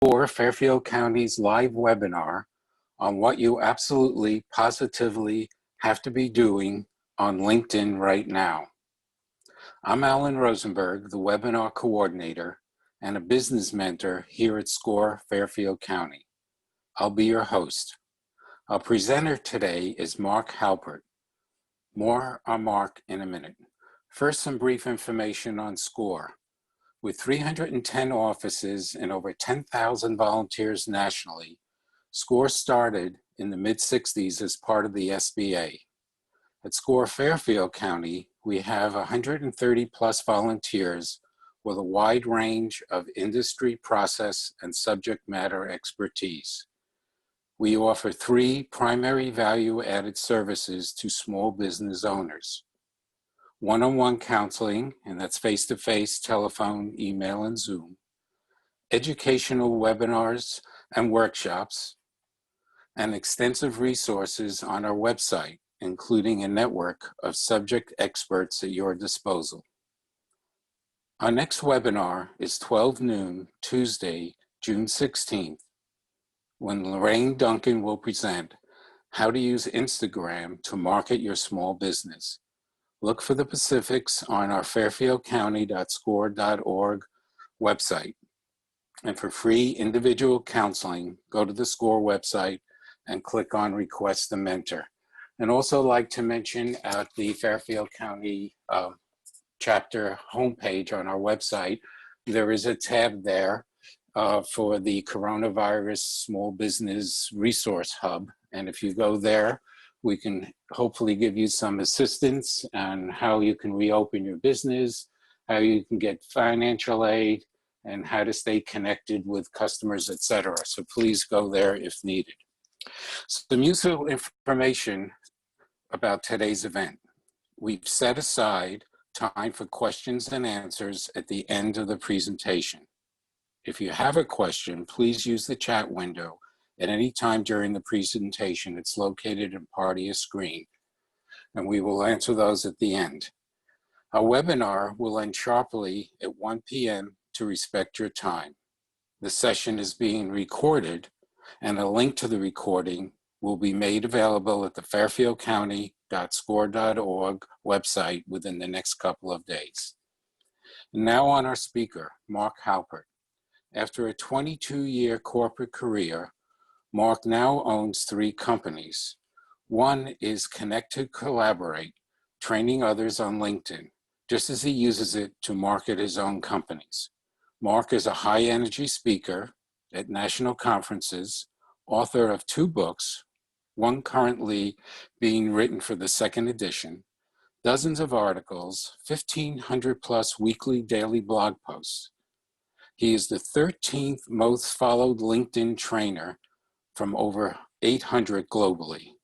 for Fairfield County's live webinar on what you absolutely, positively have to be doing on LinkedIn right now. I'm Alan Rosenberg, the webinar coordinator and a business mentor here at SCORE Fairfield County. I'll be your host. Our presenter today is Mark Halpert. More on Mark in a minute. First, some brief information on SCORE. With 310 offices and over 10,000 volunteers nationally, SCORE started in the mid-60s as part of the SBA. At SCORE Fairfield County, we have 130 plus volunteers with a wide range of industry, process, and subject matter expertise. We offer 3 primary value-added services to small business owners. One-on-one counseling, and that's face-to-face, telephone, email, and Zoom. Educational webinars and workshops, and extensive resources on our website, including a network of subject experts at your disposal. Our next webinar is 12 noon, Tuesday, June 16th, when Lorraine Duncan will present how to use Instagram to market your small business. Look for the specifics on our fairfieldcounty.score.org website. And for free individual counseling, go to the SCORE website and click on Request a Mentor. And also like to mention at the Fairfield County chapter homepage on our website, there is a tab there for the Coronavirus Small Business Resource Hub. And if you go there, we can hopefully give you some assistance on how you can reopen your business, how you can get financial aid, and how to stay connected with customers, etc. So please go there if needed. Some useful information about today's event. We've set aside time for questions and answers at the end of the presentation. If you have a question, please use the chat window at any time during the presentation. It's located in part of your screen, and we will answer those at the end. Our webinar will end sharply at 1 p.m. to respect your time. The session is being recorded, and a link to the recording will be made available at the fairfieldcounty.score.org website within the next couple of days. And now on our speaker, Mark Halpert. After a 22-year corporate career, Mark now owns 3 companies. One is Connect to Collaborate, training others on LinkedIn, just as he uses it to market his own companies. Mark is a high-energy speaker at national conferences, author of 2 books, one currently being written for the 2nd edition, dozens of articles, 1,500 plus weekly daily blog posts. He is the 13th most followed LinkedIn trainer from over 800 globally.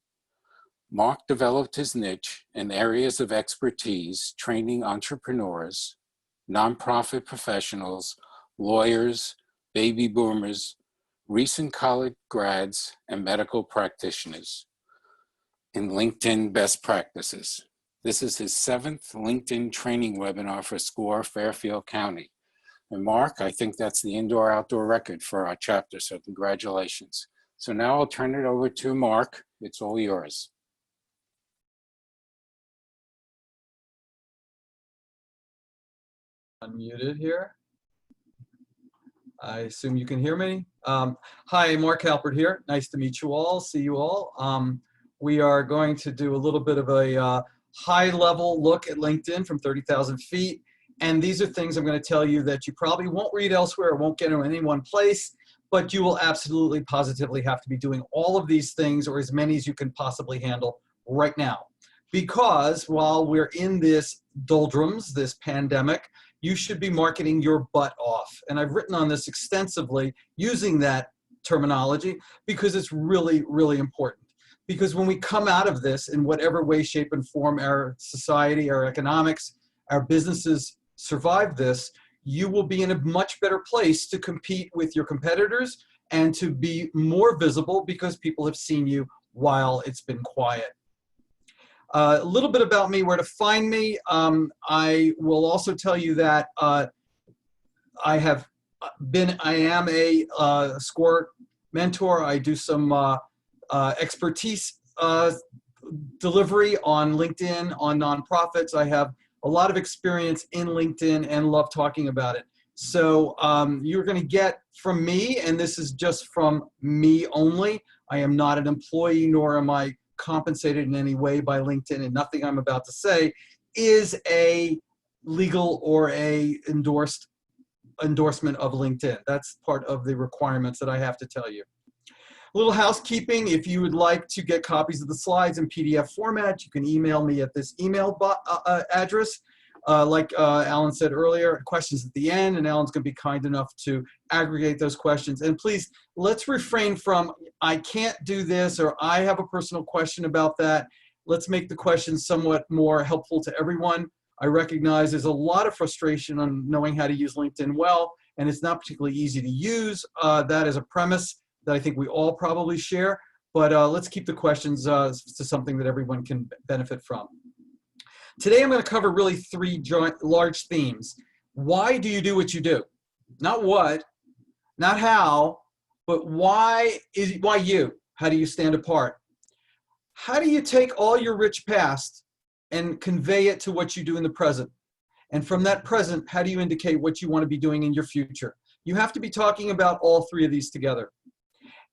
Mark developed his niche in areas of expertise, training entrepreneurs, nonprofit professionals, lawyers, baby boomers, recent college grads, and medical practitioners in LinkedIn best practices. This is his 7th LinkedIn training webinar for SCORE Fairfield County. And Mark, I think that's the indoor-outdoor record for our chapter, so congratulations. So now I'll turn it over to Mark. It's all yours. Unmuted here. I assume you can hear me. Hi, Mark Halpert here. Nice to meet you all, see you all. We are going to do a little bit of a high-level look at LinkedIn from 30,000 feet. And these are things I'm going to tell you that you probably won't read elsewhere or won't get in any one place, but you will absolutely, positively have to be doing all of these things, or as many as you can possibly handle right now. Because while we're in this doldrums, this pandemic, you should be marketing your butt off. And I've written on this extensively using that terminology because it's really, really important. Because when we come out of this in whatever way, shape, and form our society, our economics, our businesses survive this, you will be in a much better place to compete with your competitors and to be more visible because people have seen you while it's been quiet. A little bit about me, where to find me. I will also tell you that I have I am a SCORE mentor. I do some expertise delivery on LinkedIn, on nonprofits. I have a lot of experience in LinkedIn and love talking about it. So you're going to get from me, and this is just from me only. I am not an employee, nor am I compensated in any way by LinkedIn, and nothing I'm about to say is a legal or a endorsement of LinkedIn. That's part of the requirements that I have to tell you. A little housekeeping: if you would like to get copies of the slides in PDF format, you can email me at this email address. Like Alan said earlier, questions at the end, and Alan's going to be kind enough to aggregate those questions. And please, let's refrain from, I can't do this, or I have a personal question about that. Let's make the questions somewhat more helpful to everyone. I recognize there's a lot of frustration on knowing how to use LinkedIn well, and it's not particularly easy to use. That is a premise that I think we all probably share, but let's keep the questions to something that everyone can benefit from. Today I'm going to cover really three large themes. Why do you do what you do? Not what, not how, but why you? How do you stand apart? How do you take all your rich past and convey it to what you do in the present? And from that present, how do you indicate what you want to be doing in your future? You have to be talking about all three of these together.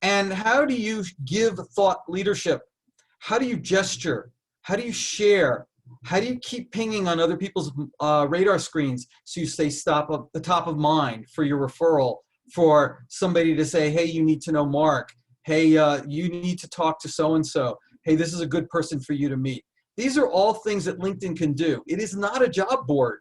And how do you give thought leadership? How do you gesture? How do you share? How do you keep pinging on other people's radar screens so you stay top of mind for your referral, for somebody to say, hey, you need to know Mark. Hey, you need to talk to so-and-so. Hey, this is a good person for you to meet. These are all things that LinkedIn can do. It is not a job board.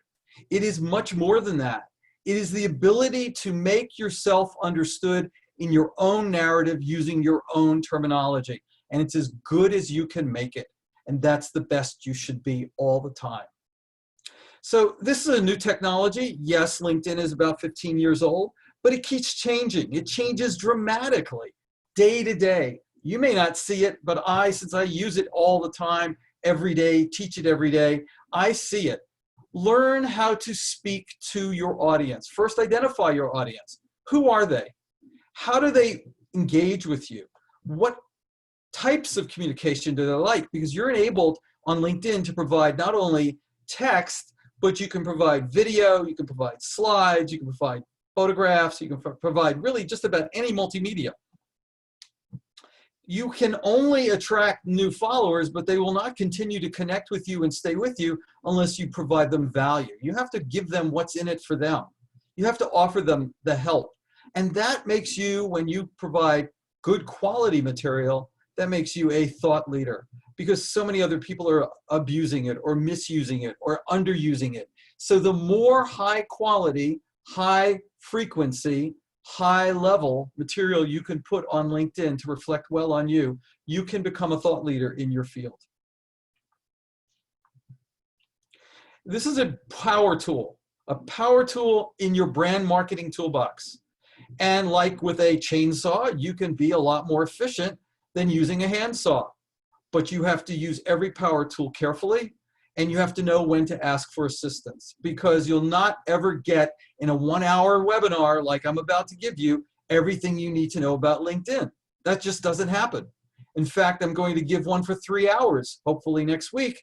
It is much more than that. It is the ability to make yourself understood in your own narrative using your own terminology. And it's as good as you can make it. And that's the best you should be all the time. So this is a new technology. Yes, LinkedIn is about 15 years old, but it keeps changing. It changes dramatically day to day. You may not see it, but since I use it all the time, every day, teach it every day, I see it. Learn how to speak to your audience. First, identify your audience. Who are they? How do they engage with you? What types of communication do they like? Because you're enabled on LinkedIn to provide not only text, but you can provide video, you can provide slides, you can provide photographs, you can provide really just about any multimedia. You can only attract new followers, but they will not continue to connect with you and stay with you unless you provide them value. You have to give them what's in it for them. You have to offer them the help. And that makes you, when you provide good quality material, that makes you a thought leader, because so many other people are abusing it or misusing it or underusing it. So the more high quality, high frequency, high level material you can put on LinkedIn to reflect well on you, you can become a thought leader in your field. This is a power tool in your brand marketing toolbox. And like with a chainsaw, you can be a lot more efficient than using a handsaw. But you have to use every power tool carefully, and you have to know when to ask for assistance, because you'll not ever get in a 1-hour webinar like I'm about to give you everything you need to know about LinkedIn. That just doesn't happen. In fact, I'm going to give one for 3 hours, hopefully next week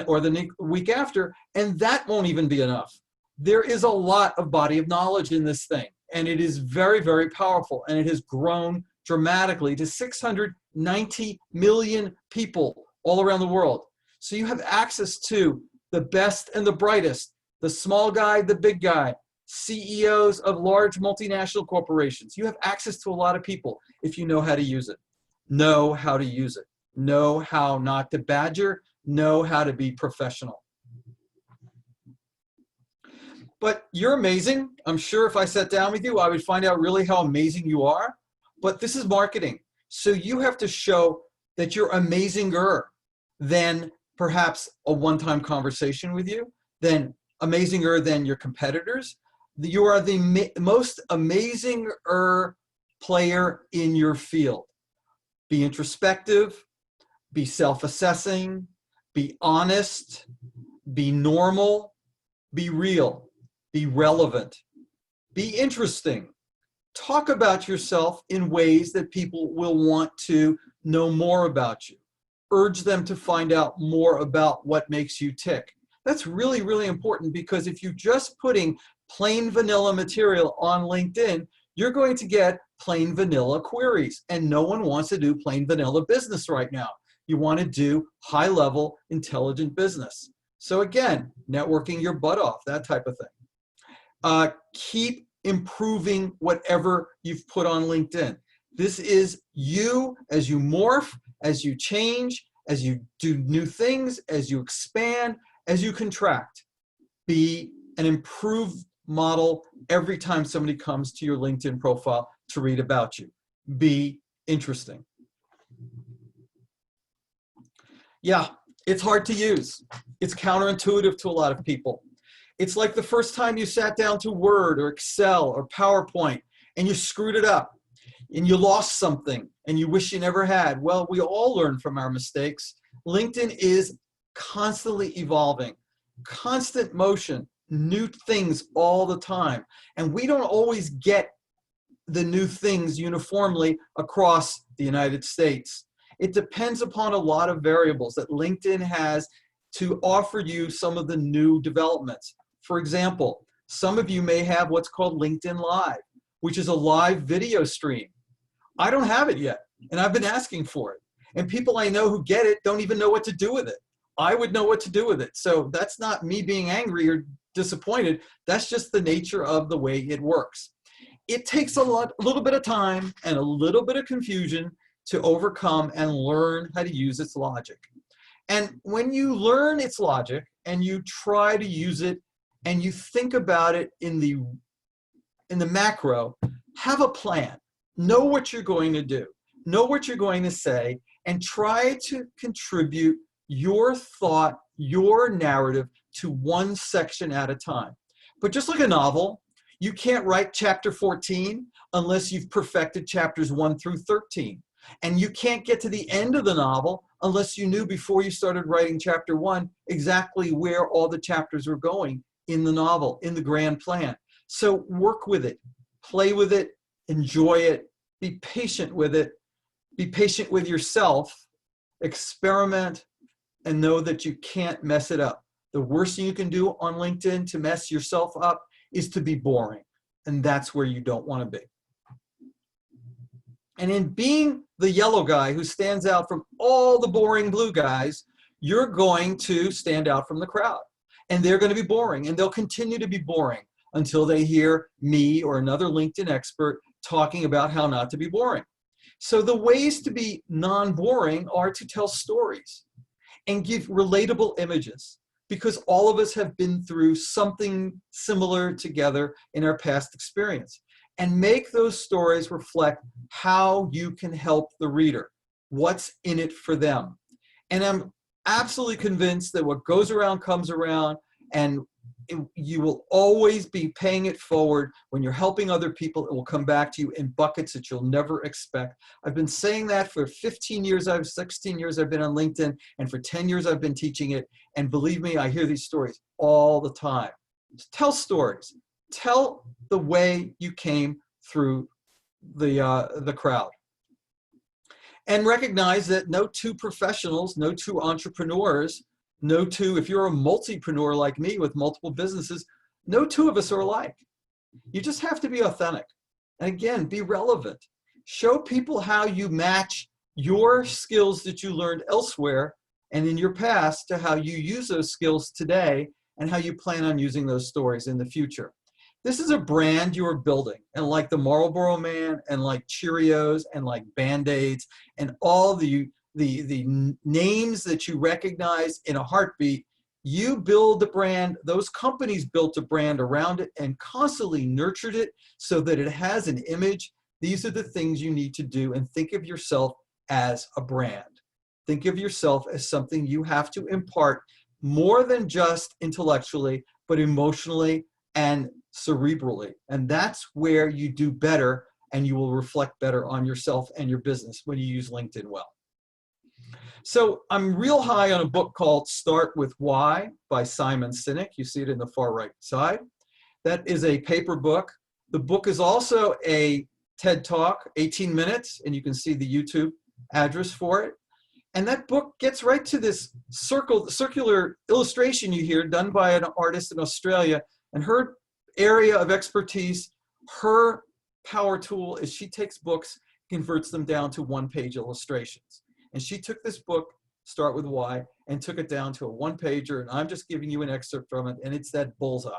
or the week after, and that won't even be enough. There is a lot of body of knowledge in this thing, and it is very, very powerful, and it has grown dramatically to 690 million people all around the world. So you have access to the best and the brightest, the small guy, the big guy, CEOs of large multinational corporations. You have access to a lot of people if you know how to use it. Know how to use it. Know how not to badger. Know how to be professional. But you're amazing. I'm sure if I sat down with you, I would find out really how amazing you are. But this is marketing. So you have to show that you're amazinger than perhaps a one-time conversation with you, than amazinger than your competitors. You are the most amazinger player in your field. Be introspective, be self-assessing, be honest, be normal, be real, be relevant. Be interesting. Talk about yourself in ways that people will want to know more about you. Urge them to find out more about what makes you tick. That's really, really important, because if you're just putting plain vanilla material on LinkedIn, you're going to get plain vanilla queries, and no one wants to do plain vanilla business right now. You want to do high-level, intelligent business. So again, networking your butt off, that type of thing. Keep improving whatever you've put on LinkedIn. This is you as you morph, as you change, as you do new things, as you expand, as you contract. Be an improved model every time somebody comes to your LinkedIn profile to read about you. Be interesting. Yeah, it's hard to use. It's counterintuitive to a lot of people. It's like the first time you sat down to Word or Excel or PowerPoint and you screwed it up and you lost something and you wish you never had. Well, we all learn from our mistakes. LinkedIn is constantly evolving, constant motion, new things all the time. And we don't always get the new things uniformly across the United States. It depends upon a lot of variables that LinkedIn has to offer you some of the new developments. For example, some of you may have what's called LinkedIn Live, which is a live video stream. I don't have it yet, and I've been asking for it. And people I know who get it don't even know what to do with it. I would know what to do with it. So that's not me being angry or disappointed. That's just the nature of the way it works. It takes a little bit of time and a little bit of confusion to overcome and learn how to use its logic. And when you learn its logic and you try to use it and you think about it in the macro, have a plan. Know what you're going to do. Know what you're going to say, and try to contribute your thought, your narrative to one section at a time. But just like a novel, you can't write chapter 14 unless you've perfected chapters 1 through 13. And you can't get to the end of the novel unless you knew before you started writing chapter 1 exactly where all the chapters were going in the novel, in the grand plan. So work with it, play with it, enjoy it, be patient with it, be patient with yourself, experiment, and know that you can't mess it up. The worst thing you can do on LinkedIn to mess yourself up is to be boring. And that's where you don't want to be. And in being the yellow guy who stands out from all the boring blue guys, you're going to stand out from the crowd. And they're going to be boring, and they'll continue to be boring until they hear me or another LinkedIn expert talking about how not to be boring. So the ways to be non-boring are to tell stories and give relatable images, because all of us have been through something similar together in our past experience. And make those stories reflect how you can help the reader, what's in it for them. And I'm absolutely convinced that what goes around comes around, and you will always be paying it forward. When you're helping other people, it will come back to you in buckets that you'll never expect. I've been saying that for 16 years I've been on LinkedIn, and for 10 years I've been teaching it. And believe me, I hear these stories all the time. Tell stories. Tell the way you came through the crowd. And recognize that no two professionals, no two entrepreneurs, no two, if you're a multipreneur like me with multiple businesses, no two of us are alike. You just have to be authentic. And again, be relevant. Show people how you match your skills that you learned elsewhere and in your past to how you use those skills today and how you plan on using those stories in the future. This is a brand you are building, and like the Marlboro Man and like Cheerios and like Band-Aids and all the names that you recognize in a heartbeat, you build the brand. Those companies built a brand around it and constantly nurtured it so that it has an image. These are the things you need to do, and think of yourself as a brand. Think of yourself as something you have to impart more than just intellectually, but emotionally and cerebrally. And that's where you do better, and you will reflect better on yourself and your business when you use LinkedIn well. So I'm real high on a book called Start With Why by Simon Sinek. You see it in the far right side. That is a paper book The book is also a TED Talk, 18 minutes, and you can see the YouTube address for it. And that book gets right to this circular illustration you hear done by an artist in Australia. And her area of expertise, her power tool is she takes books, converts them down to one-page illustrations. And she took this book, Start With Why, and took it down to a one-pager. And I'm just giving you an excerpt from it, and it's that bullseye.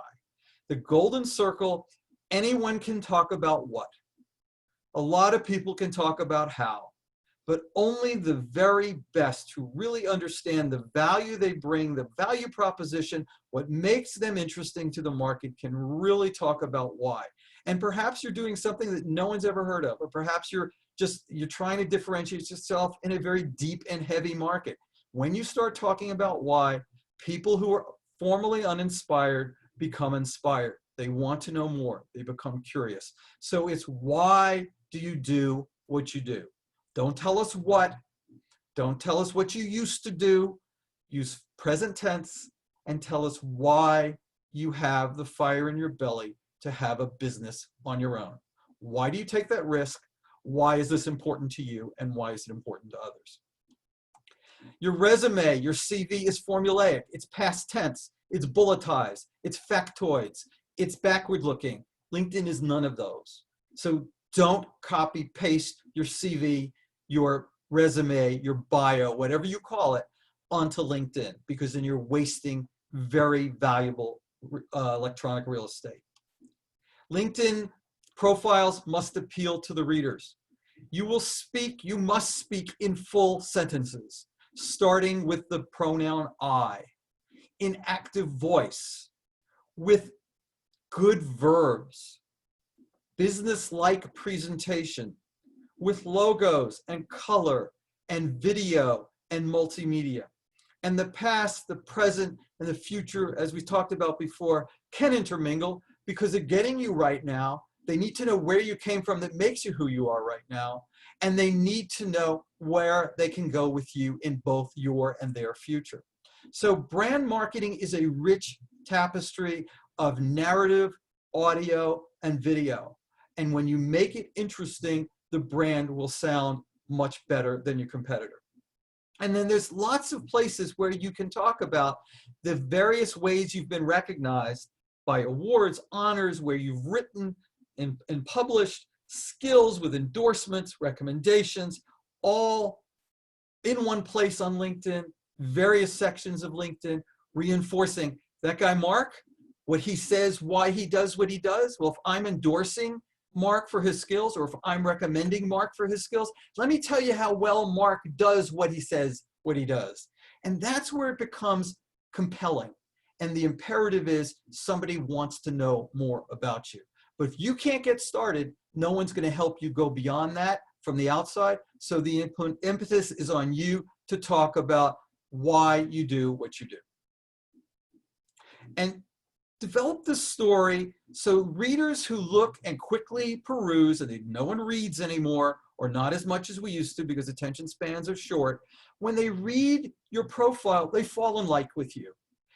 The golden circle, anyone can talk about what? A lot of people can talk about how. But only the very best who really understand the value they bring, the value proposition, what makes them interesting to the market can really talk about why. And perhaps you're doing something that no one's ever heard of, or perhaps you're trying to differentiate yourself in a very deep and heavy market. When you start talking about why, people who are formerly uninspired become inspired. They want to know more. They become curious. So it's why do you do what you do? Don't tell us what. Don't tell us what you used to do. Use present tense and tell us why you have the fire in your belly to have a business on your own. Why do you take that risk? Why is this important to you? And why is it important to others? Your resume, your CV is formulaic. It's past tense. It's bulletized. It's factoids. It's backward looking. LinkedIn is none of those. So don't copy paste your CV, your resume, your bio, whatever you call it, onto LinkedIn, because then you're wasting very valuable electronic real estate. LinkedIn profiles must appeal to the readers. You must speak in full sentences, starting with the pronoun I, in active voice, with good verbs, business-like presentation, with logos and color and video and multimedia. And the past, the present, and the future, as we talked about before, can intermingle because they're getting you right now. They need to know where you came from that makes you who you are right now. And they need to know where they can go with you in both your and their future. So brand marketing is a rich tapestry of narrative, audio, and video. And when you make it interesting, the brand will sound much better than your competitor. And then there's lots of places where you can talk about the various ways you've been recognized by awards, honors, where you've written and published, skills with endorsements, recommendations, all in one place on LinkedIn, various sections of LinkedIn, reinforcing that guy Mark, what he says, why he does what he does. Well, if I'm endorsing Mark for his skills, or if I'm recommending Mark for his skills, let me tell you how well Mark does what he says, what he does. And that's where it becomes compelling. And the imperative is somebody wants to know more about you. But if you can't get started, no one's going to help you go beyond that from the outside. So the impetus is on you to talk about why you do what you do. And develop the story so readers who look and quickly peruse, and no one reads anymore, or not as much as we used to because attention spans are short, when they read your profile, they fall in like with you.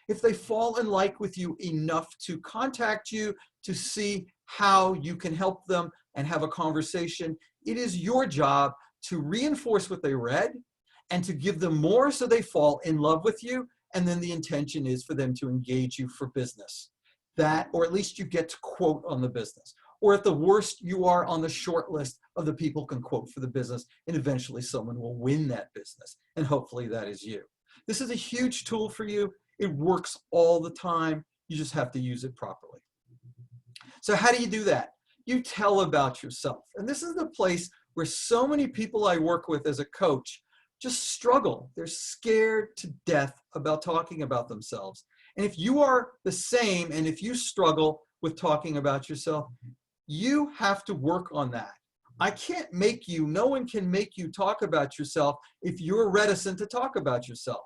If they fall in like with you enough to contact you to see how you can help them and have a conversation, it is your job to reinforce what they read and to give them more so they fall in love with you. And then the intention is for them to engage you for business. That, or at least you get to quote on the business. Or at the worst, you are on the short list of the people who can quote for the business, and eventually someone will win that business. And hopefully that is you. This is a huge tool for you. It works all the time. You just have to use it properly. So how do you do that? You tell about yourself. And this is the place where so many people I work with as a coach just struggle. They're scared to death about talking about themselves. And if you are the same, and if you struggle with talking about yourself, you have to work on that. I can't make you, no one can make you talk about yourself if you're reticent to talk about yourself.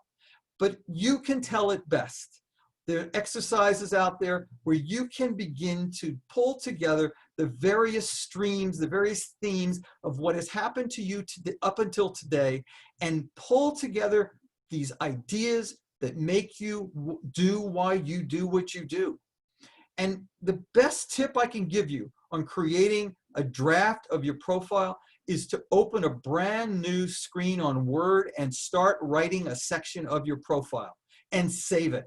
But you can tell it best. There are exercises out there where you can begin to pull together the various streams, the various themes of what has happened to you up until today, and pull together these ideas that make you do why you do what you do. And the best tip I can give you on creating a draft of your profile is to open a brand new screen on Word and start writing a section of your profile and save it.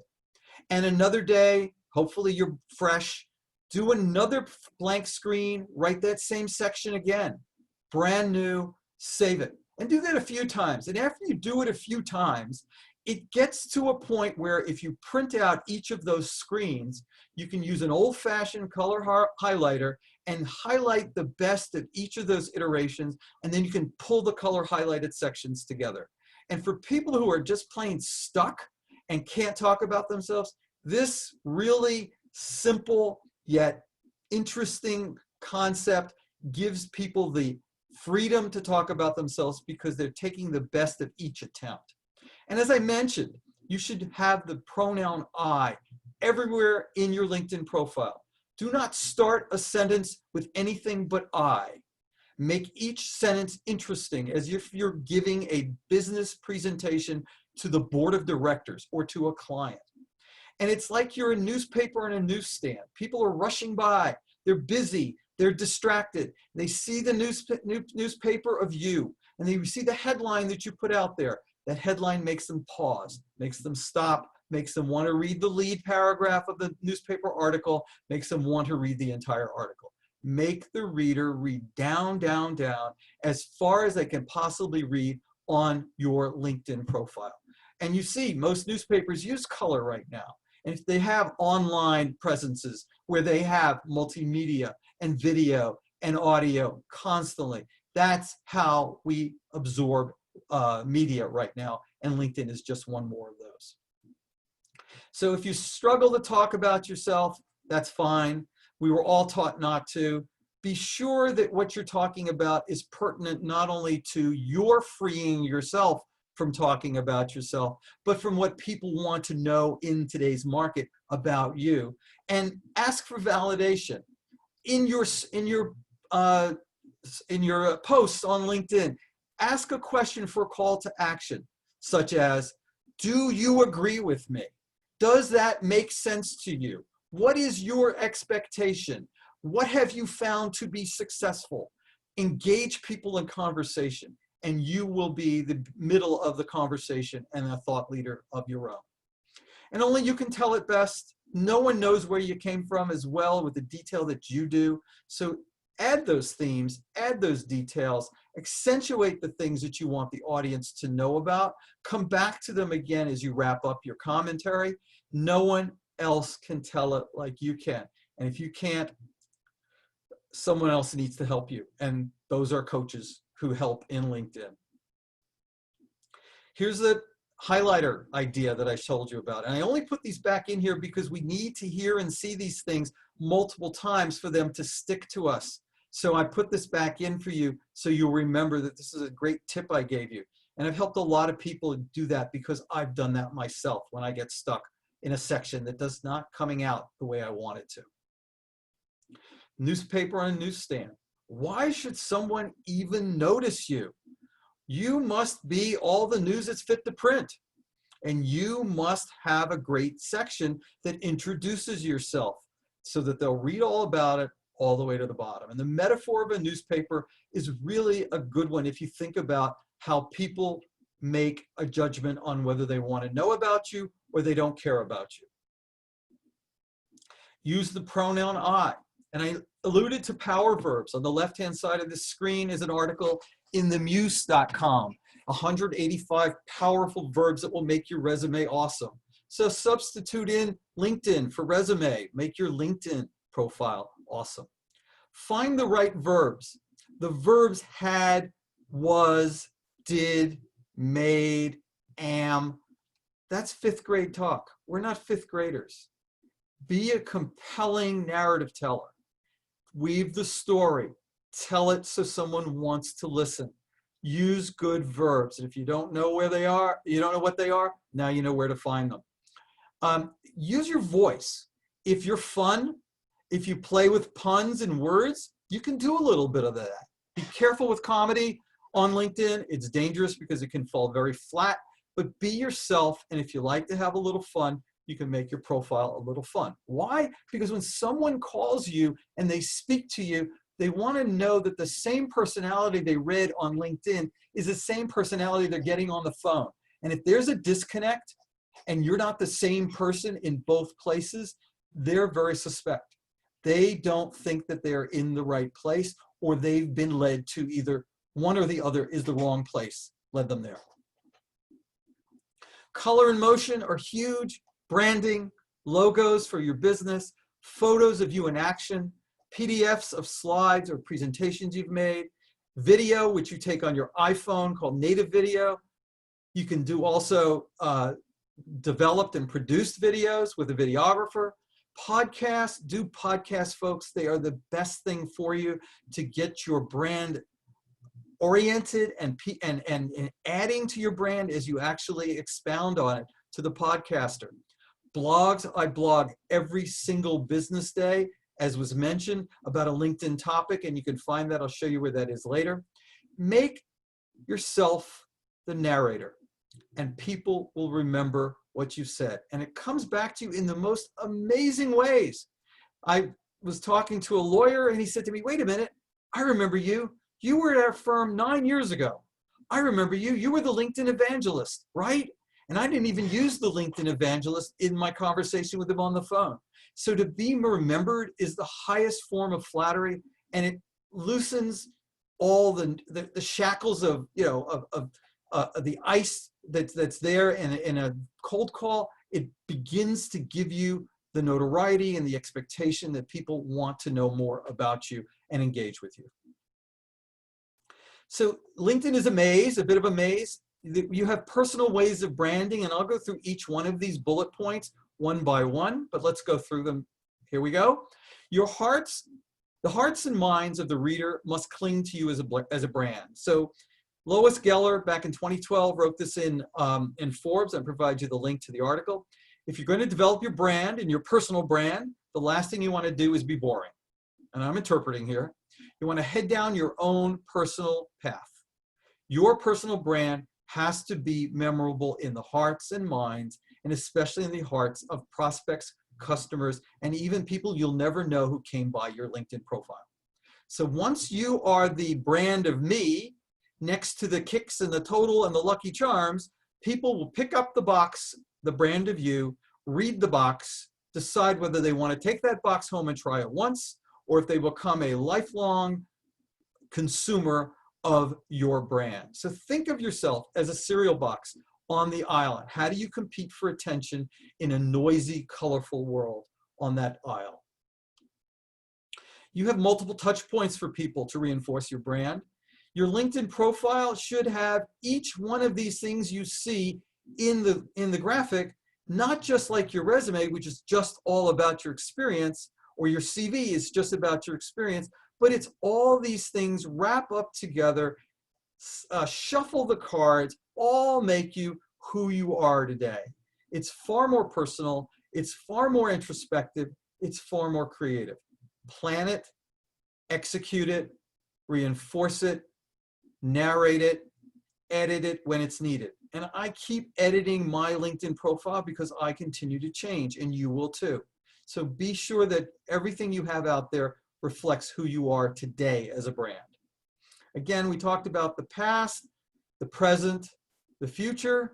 And another day, hopefully you're fresh, do another blank screen, write that same section again, brand new, save it. And do that a few times. And after you do it a few times, it gets to a point where if you print out each of those screens, you can use an old-fashioned color highlighter and highlight the best of each of those iterations, and then you can pull the color highlighted sections together. And for people who are just plain stuck and can't talk about themselves, this really simple yet interesting concept gives people the freedom to talk about themselves because they're taking the best of each attempt. And as I mentioned, you should have the pronoun I everywhere in your LinkedIn profile. Do not start a sentence with anything but I. Make each sentence interesting as if you're giving a business presentation to the board of directors or to a client. And it's like you're a newspaper on a newsstand. People are rushing by. They're busy. They're distracted. They see the newspaper of you, and they see the headline that you put out there. That headline makes them pause, makes them stop, makes them want to read the lead paragraph of the newspaper article, makes them want to read the entire article. Make the reader read down, down, down, as far as they can possibly read on your LinkedIn profile. And you see, most newspapers use color right now. And if they have online presences where they have multimedia and video and audio constantly, that's how we absorb media right now, and LinkedIn is just one more of those. So if you struggle to talk about yourself, that's fine. We were all taught not to. Be sure that what you're talking about is pertinent not only to your freeing yourself from talking about yourself, but from what people want to know in today's market about you. And ask for validation. In your posts on LinkedIn, ask a question for a call to action, such as, do you agree with me? Does that make sense to you? What is your expectation? What have you found to be successful? Engage people in conversation, and you will be the middle of the conversation and a thought leader of your own. And only you can tell it best. No one knows where you came from as well with the detail that you do. So add those themes, add those details, accentuate the things that you want the audience to know about. Come back to them again as you wrap up your commentary. No one else can tell it like you can. And if you can't, someone else needs to help you. And those are coaches who help in LinkedIn. Here's the highlighter idea that I told you about. And I only put these back in here because we need to hear and see these things multiple times for them to stick to us. So I put this back in for you so you'll remember that this is a great tip I gave you. And I've helped a lot of people do that because I've done that myself when I get stuck in a section that does not coming out the way I want it to. Newspaper on a newsstand. Why should someone even notice you? You must be all the news that's fit to print. And you must have a great section that introduces yourself so that they'll read all about it all the way to the bottom. And the metaphor of a newspaper is really a good one if you think about how people make a judgment on whether they want to know about you or they don't care about you. Use the pronoun I. And I alluded to power verbs. On the left-hand side of this screen is an article in themuse.com, 185 powerful verbs that will make your resume awesome. So substitute in LinkedIn for resume, make your LinkedIn profile awesome. Find the right verbs. The verbs had, was, did, made, am. That's fifth grade talk. We're not fifth graders. Be a compelling narrative teller. Weave the story. Tell it so someone wants to listen. Use good verbs. And if you don't know where they are, you don't know what they are, now you know where to find them. Use your voice. If you're fun, if you play with puns and words, you can do a little bit of that. Be careful with comedy on LinkedIn. It's dangerous because it can fall very flat, but be yourself. And if you like to have a little fun, you can make your profile a little fun. Why? Because when someone calls you and they speak to you, they want to know that the same personality they read on LinkedIn is the same personality they're getting on the phone. And if there's a disconnect and you're not the same person in both places, they're very suspect. They don't think that they're in the right place, or they've been led to either one or the other is the wrong place, led them there. Color and motion are huge. Branding, logos for your business, photos of you in action, PDFs of slides or presentations you've made, video, which you take on your iPhone called native video. You can do also developed and produced videos with a videographer. Podcasts, do podcasts, folks. They are the best thing for you to get your brand oriented and adding to your brand as you actually expound on it to the podcaster. Blogs, I blog every single business day, as was mentioned, about a LinkedIn topic, and you can find that. I'll show you where that is later. Make yourself the narrator, and people will remember what you said. And it comes back to you in the most amazing ways. I was talking to a lawyer, and he said to me, wait a minute, I remember you. You were at our firm 9 years ago. I remember you. You were the LinkedIn evangelist, right? And I didn't even use the LinkedIn evangelist in my conversation with him on the phone. So to be remembered is the highest form of flattery, and it loosens all the shackles of, you know, the ice that's there in a cold call. It begins to give you the notoriety and the expectation that people want to know more about you and engage with you. So LinkedIn is a maze, a bit of a maze. You have personal ways of branding, and I'll go through each one of these bullet points one by one, but let's go through them. Here we go. The hearts and minds of the reader must cling to you as a brand. So Lois Geller, back in 2012, wrote this in Forbes. I provide you the link to the article. If you're going to develop your brand and your personal brand, the last thing you want to do is be boring. And I'm interpreting here. You want to head down your own personal path. Your personal brand has to be memorable in the hearts and minds, and especially in the hearts of prospects, customers, and even people you'll never know who came by your LinkedIn profile. So once you are the brand of me, next to the kicks and the total and the Lucky Charms, people will pick up the box, the brand of you, read the box, decide whether they want to take that box home and try it once, or if they become a lifelong consumer of your brand. So think of yourself as a cereal box on the island. How do you compete for attention in a noisy, colorful world on that aisle? You have multiple touch points for people to reinforce your brand. Your LinkedIn profile should have each one of these things you see in the graphic, not just like your resume, which is just all about your experience, or your CV is just about your experience, but it's all these things wrap up together, shuffle the cards, all make you who you are today. It's far more personal, it's far more introspective, it's far more creative. Plan it, execute it, reinforce it, narrate it, edit it when it's needed. And I keep editing my LinkedIn profile because I continue to change, and you will too. So be sure that everything you have out there reflects who you are today as a brand. Again, we talked about the past, the present, the future.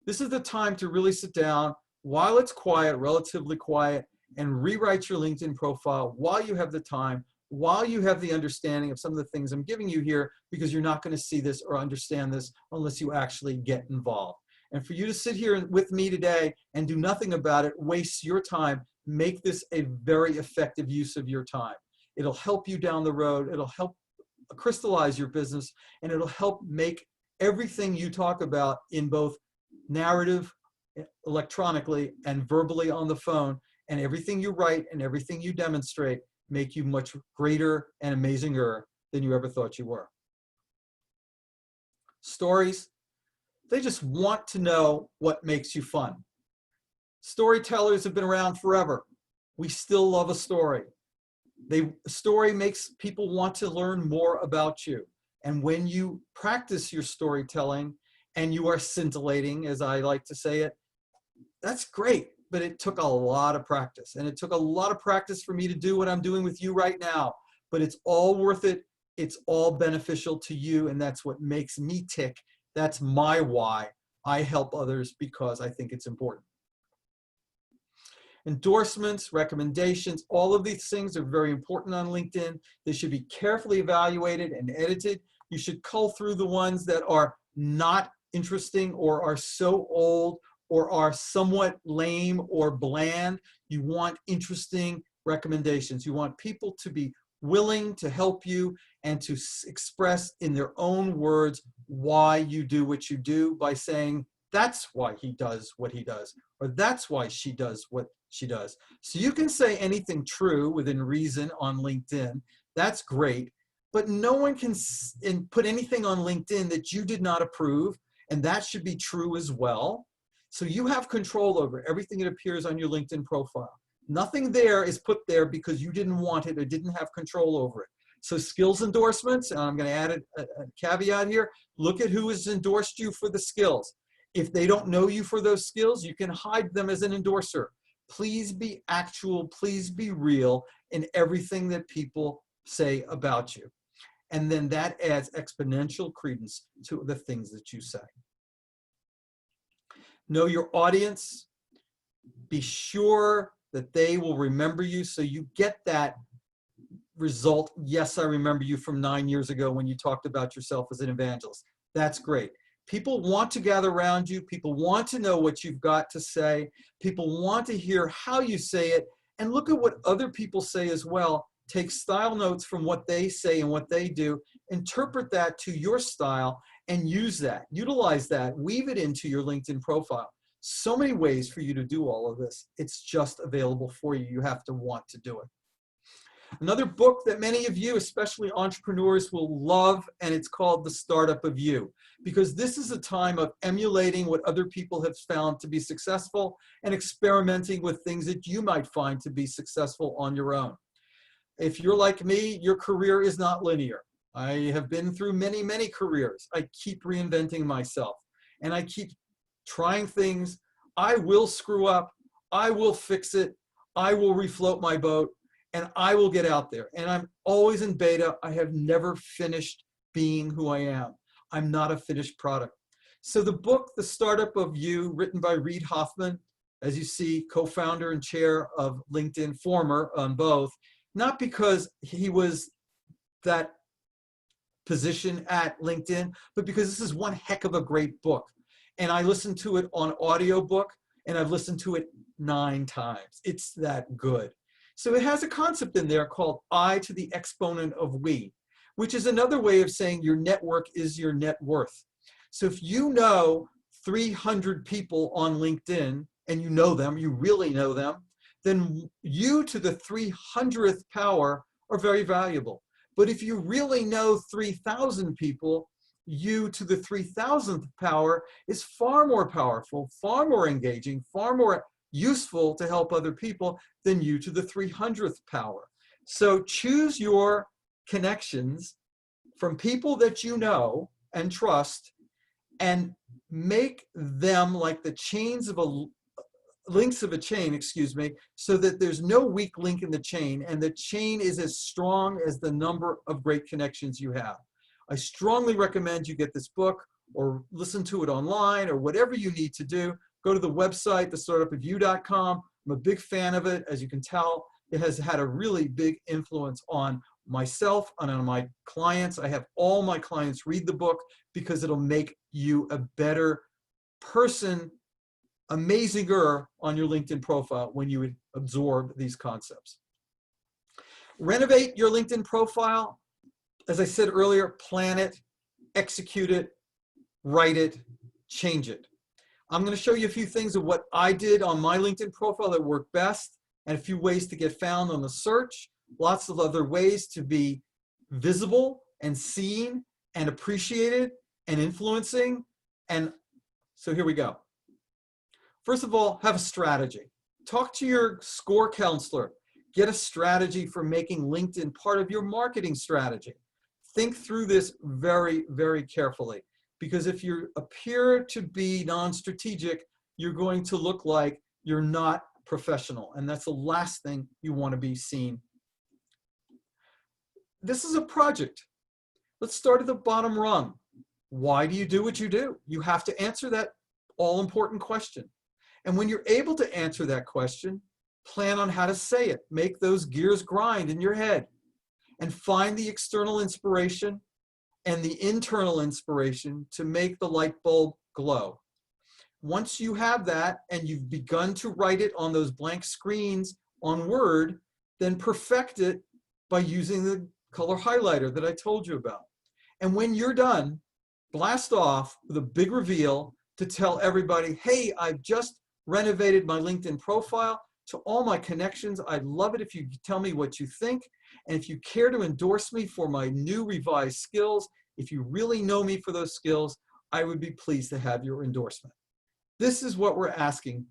This is the time to really sit down while it's quiet, relatively quiet, and rewrite your LinkedIn profile while you have the time, while you have the understanding of some of the things I'm giving you here, because you're not going to see this or understand this unless you actually get involved. And for you to sit here with me today and do nothing about it wastes your time. Make this a very effective use of your time. It'll help you down the road. It'll help crystallize your business, and it'll help make everything you talk about in both narrative, electronically, and verbally on the phone, and everything you write and everything you demonstrate make you much greater and amazinger than you ever thought you were. Stories, they just want to know what makes you fun. Storytellers have been around forever. We still love a story. A story makes people want to learn more about you. And when you practice your storytelling and you are scintillating, as I like to say it, that's great. but it took a lot of practice. And it took a lot of practice for me to do what I'm doing with you right now. But it's all worth it. It's all beneficial to you. And that's what makes me tick. That's my why. I help others because I think it's important. Endorsements, recommendations, all of these things are very important on LinkedIn. They should be carefully evaluated and edited. You should cull through the ones that are not interesting or are so old or are somewhat lame or bland. You want interesting recommendations. You want people to be willing to help you and to express in their own words why you do what you do by saying, that's why he does what he does, or that's why she does what she does. So you can say anything true within reason on LinkedIn. That's great, but no one can put anything on LinkedIn that you did not approve, and that should be true as well. So you have control over everything that appears on your LinkedIn profile. Nothing there is put there because you didn't want it or didn't have control over it. So skills endorsements, and I'm going to add a caveat here, look at who has endorsed you for the skills. If they don't know you for those skills, you can hide them as an endorser. Please be actual, please be real in everything that people say about you. And then that adds exponential credence to the things that you say. Know your audience. Be sure that they will remember you so you get that result. Yes, I remember you from 9 years ago when you talked about yourself as an evangelist. That's great. People want to gather around you. People want to know what you've got to say. People want to hear how you say it. And look at what other people say as well. Take style notes from what they say and what they do. Interpret that to your style and use that. Utilize that. Weave it into your LinkedIn profile. So many ways for you to do all of this. It's just available for you. You have to want to do it. Another book that many of you, especially entrepreneurs, will love, and it's called The Startup of You, because this is a time of emulating what other people have found to be successful and experimenting with things that you might find to be successful on your own. If you're like me, your career is not linear. I have been through many, many careers. I keep reinventing myself, and I keep trying things. I will screw up. I will fix it. I will refloat my boat. And I will get out there. And I'm always in beta. I have never finished being who I am. I'm not a finished product. So the book, The Startup of You, written by Reid Hoffman, as you see, co-founder and chair of LinkedIn, former on both, not because he was that position at LinkedIn, but because this is one heck of a great book. And I listened to it on audiobook, and I've listened to it 9 times. It's that good. So it has a concept in there called I to the exponent of we, which is another way of saying your network is your net worth. So if you know 300 people on LinkedIn and you know them, you really know them, then you to the 300th power are very valuable. But if you really know 3,000 people, you to the 3,000th power is far more powerful, far more engaging, far more useful to help other people than you to the 300th power. So choose your connections from people that you know and trust and make them like the chains of a links of a chain, excuse me, so that there's no weak link in the chain and the chain is as strong as the number of great connections you have. I strongly recommend you get this book or listen to it online or whatever you need to do. Go to the website, thestartupofyou.com. I'm a big fan of it. As you can tell, it has had a really big influence on myself and on my clients. I have all my clients read the book because it'll make you a better person, amazinger on your LinkedIn profile when you absorb these concepts. Renovate your LinkedIn profile. As I said earlier, plan it, execute it, write it, change it. I'm going to show you a few things of what I did on my LinkedIn profile that worked best and a few ways to get found on the search, lots of other ways to be visible and seen and appreciated and influencing. And so here we go. First of all, have a strategy. Talk to your SCORE counselor. Get a strategy for making LinkedIn part of your marketing strategy. Think through this very, very carefully. Because if you appear to be non-strategic, you're going to look like you're not professional. And that's the last thing you want to be seen. This is a project. Let's start at the bottom rung. Why do you do what you do? You have to answer that all-important question. And when you're able to answer that question, plan on how to say it. Make those gears grind in your head and find the external inspiration and the internal inspiration to make the light bulb glow. Once you have that and you've begun to write it on those blank screens on Word, then perfect it by using the color highlighter that I told you about. And when you're done, blast off with a big reveal to tell everybody, hey, I've just renovated my LinkedIn profile. To all my connections, I'd love it if you tell me what you think. And if you care to endorse me for my new revised skills, if you really know me for those skills, I would be pleased to have your endorsement. This is what we're asking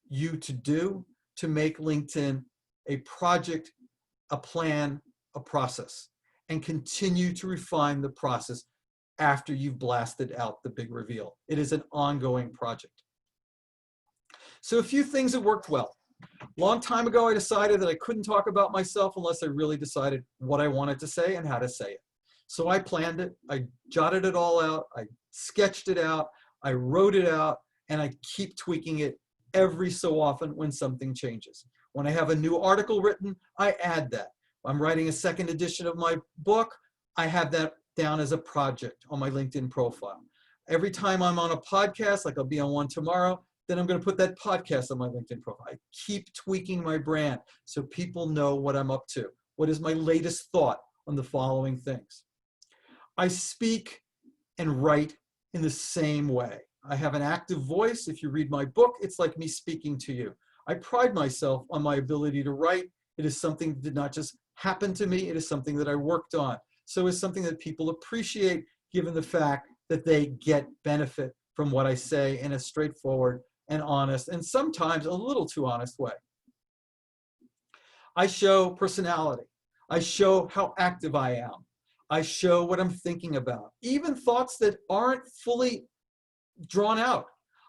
you to do to make LinkedIn a project, a plan, a process, and continue to refine the process after you've blasted out the big reveal. It is an ongoing project. So a few things that worked well. Long time ago, I decided that I couldn't talk about myself unless I really decided what I wanted to say and how to say it. So I planned it, I jotted it all out, I sketched it out, I wrote it out, and I keep tweaking it every so often when something changes. When I have a new article written, I add that. I'm writing a second edition of my book, I have that down as a project on my LinkedIn profile. Every time I'm on a podcast, like I'll be on one tomorrow, then I'm going to put that podcast on my LinkedIn profile. I keep tweaking my brand so people know what I'm up to. What is my latest thought on the following things? I speak and write in the same way. I have an active voice. If you read my book, it's like me speaking to you. I pride myself on my ability to write. It is something that did not just happen to me. It is something that I worked on. So it's something that people appreciate given the fact that they get benefit from what I say in a straightforward and honest, and sometimes a little too honest way. I show personality. I show how active I am. I show what I'm thinking about, even thoughts that aren't fully drawn out.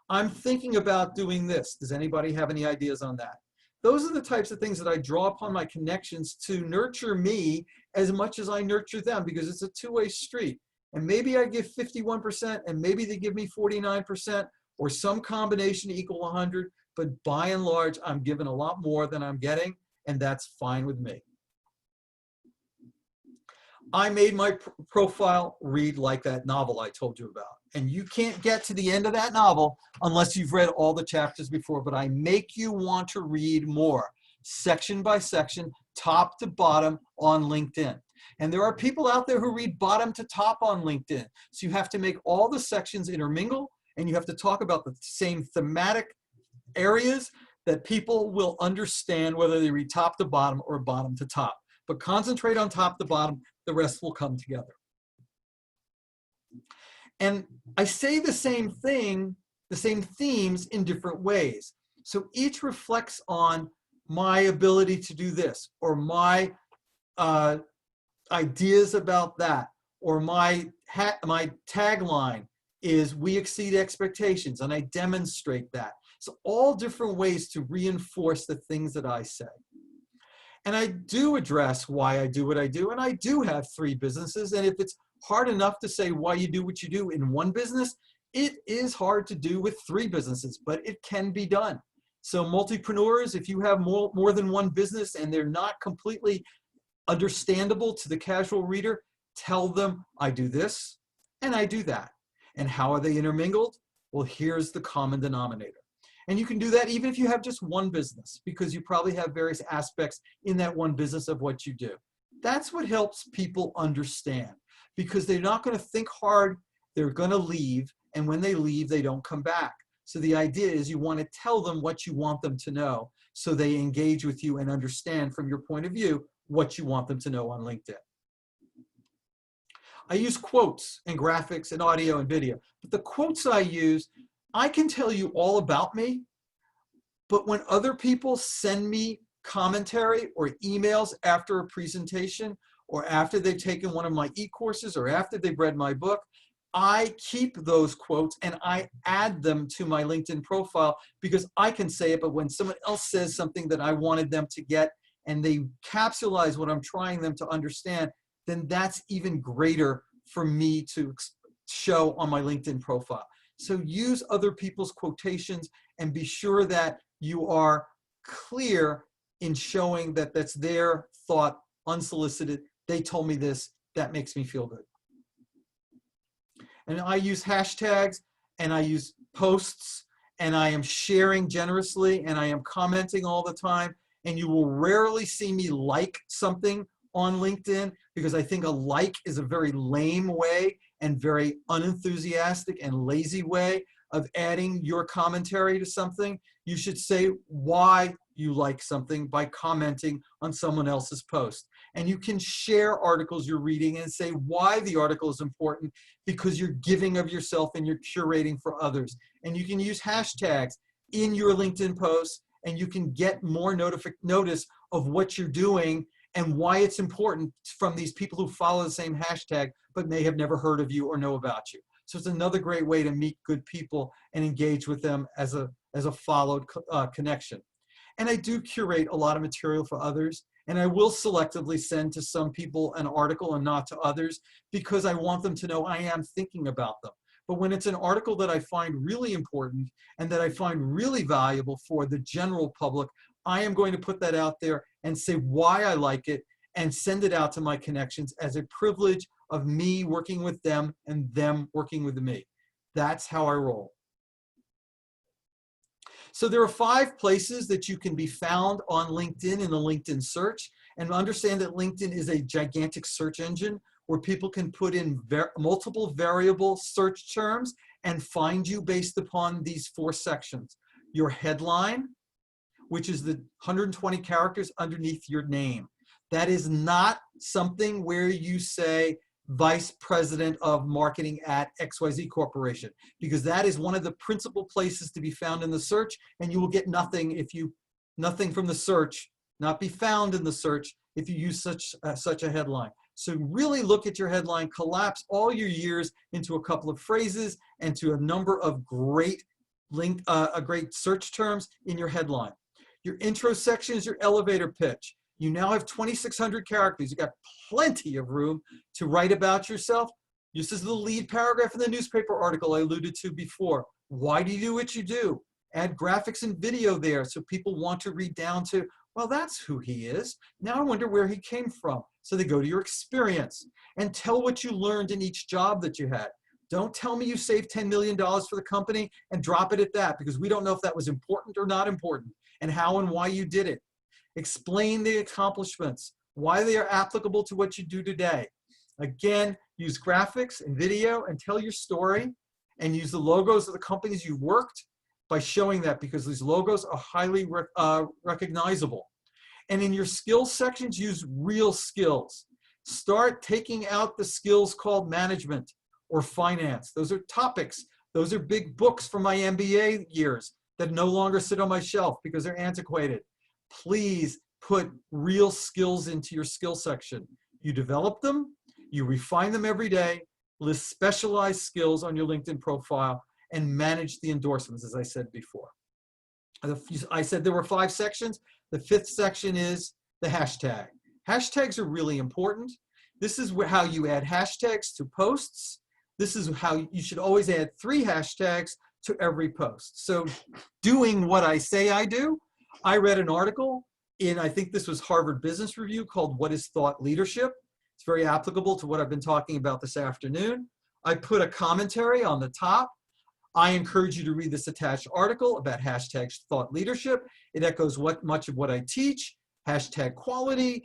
I'm thinking about doing this. Does anybody have any ideas on that? Those are the types of things that I draw upon my connections to nurture me as much as I nurture them, because it's a two-way street. And maybe I give 51% and maybe they give me 49%, or some combination to equal 100, but by and large, I'm given a lot more than I'm getting, and that's fine with me. I made my profile read like that novel I told you about, and you can't get to the end of that novel unless you've read all the chapters before, but I make you want to read more, section by section, top to bottom on LinkedIn. And there are people out there who read bottom to top on LinkedIn, so you have to make all the sections intermingle, and you have to talk about the same thematic areas that people will understand whether they read top to bottom or bottom to top. But concentrate on top to bottom, the rest will come together. And I say the same thing, the same themes in different ways. So each reflects on my ability to do this, or my ideas about that, or my tagline is we exceed expectations, and I demonstrate that. So all different ways to reinforce the things that I say. And I do address why I do what I do, and I do have 3 businesses, and if it's hard enough to say why you do what you do in one business, it is hard to do with 3 businesses, but it can be done. So multipreneurs, if you have more than one business and they're not completely understandable to the casual reader, tell them I do this and I do that. And how are they intermingled? Well, here's the common denominator. And you can do that even if you have just one business, because you probably have various aspects in that one business of what you do. That's what helps people understand, because they're not going to think hard, they're going to leave, and when they leave, they don't come back. So the idea is you want to tell them what you want them to know so they engage with you and understand from your point of view what you want them to know on LinkedIn. I use quotes and graphics and audio and video, but the quotes I use, I can tell you all about me, but when other people send me commentary or emails after a presentation, or after they've taken one of my e-courses, or after they've read my book, I keep those quotes and I add them to my LinkedIn profile because I can say it, but when someone else says something that I wanted them to get and they capsulize what I'm trying them to understand, then that's even greater for me to show on my LinkedIn profile. So use other people's quotations and be sure that you are clear in showing that that's their thought, unsolicited. They told me this, that makes me feel good. And I use hashtags and I use posts and I am sharing generously and I am commenting all the time. And you will rarely see me like something on LinkedIn because I think a like is a very lame way and very unenthusiastic and lazy way of adding your commentary to something. You should say why you like something by commenting on someone else's post. And you can share articles you're reading and say why the article is important because you're giving of yourself and you're curating for others. And you can use hashtags in your LinkedIn posts and you can get more notice of what you're doing and why it's important from these people who follow the same hashtag but may have never heard of you or know about you. So it's another great way to meet good people and engage with them as a followed connection. And I do curate a lot of material for others, and I will selectively send to some people an article and not to others because I want them to know I am thinking about them. But when it's an article that I find really important and that I find really valuable for the general public, I am going to put that out there and say why I like it and send it out to my connections as a privilege of me working with them and them working with me. That's how I roll. So there are 5 places that you can be found on LinkedIn in the LinkedIn search, and understand that LinkedIn is a gigantic search engine where people can put in multiple variable search terms and find you based upon these 4 sections. Your headline, which is the 120 characters underneath your name. That is not something where you say Vice President of Marketing at XYZ Corporation, because that is one of the principal places to be found in the search, and you will get nothing from the search, not be found in the search if you use such a headline. So really look at your headline, collapse all your years into a couple of phrases and to a number of great great search terms in your headline. Your intro section is your elevator pitch. You now have 2,600 characters. You've got plenty of room to write about yourself. This is the lead paragraph in the newspaper article I alluded to before. Why do you do what you do? Add graphics and video there so people want to read down to, well, that's who he is. Now I wonder where he came from. So they go to your experience and tell what you learned in each job that you had. Don't tell me you saved $10 million for the company and drop it at that, because we don't know if that was important or not important and how and why you did it. Explain the accomplishments, why they are applicable to what you do today. Again, use graphics and video and tell your story, and use the logos of the companies you've worked by showing that, because these logos are highly recognizable. And in your skills sections, use real skills. Start taking out the skills called management or finance. Those are topics. Those are big books from my MBA years that no longer sit on my shelf because they're antiquated. Please put real skills into your skill section. You develop them, you refine them every day, list specialized skills on your LinkedIn profile, and manage the endorsements, as I said before. I said there were 5 sections. The 5th section is the hashtag. Hashtags are really important. This is how you add hashtags to posts. This is how you should always add 3 hashtags to every post. So doing what I say I do, I read an article in, I think this was Harvard Business Review, called What is Thought Leadership? It's very applicable to what I've been talking about this afternoon. I put a commentary on the top. I encourage you to read this attached article about hashtag thought leadership. It echoes much of what I teach, hashtag quality,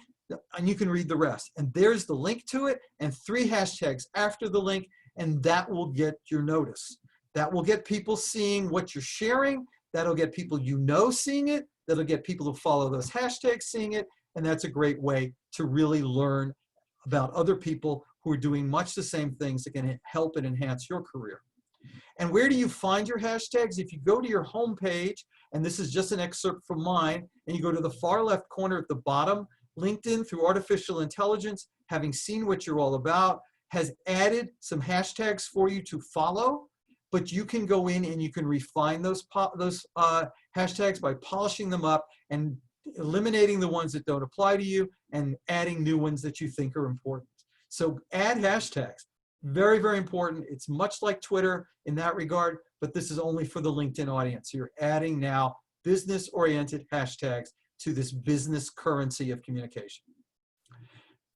and you can read the rest. And there's the link to it, and 3 hashtags after the link, and that will get your notice. That will get people seeing what you're sharing. That'll get people you know seeing it. That'll get people who follow those hashtags seeing it. And that's a great way to really learn about other people who are doing much the same things that can help and enhance your career. And where do you find your hashtags? If you go to your home page, and this is just an excerpt from mine, and you go to the far left corner at the bottom, LinkedIn through artificial intelligence, having seen what you're all about, has added some hashtags for you to follow, but you can go in and you can refine those hashtags by polishing them up and eliminating the ones that don't apply to you and adding new ones that you think are important. So add hashtags. Very, very important. It's much like Twitter in that regard, but this is only for the LinkedIn audience. You're adding now business-oriented hashtags to this business currency of communication.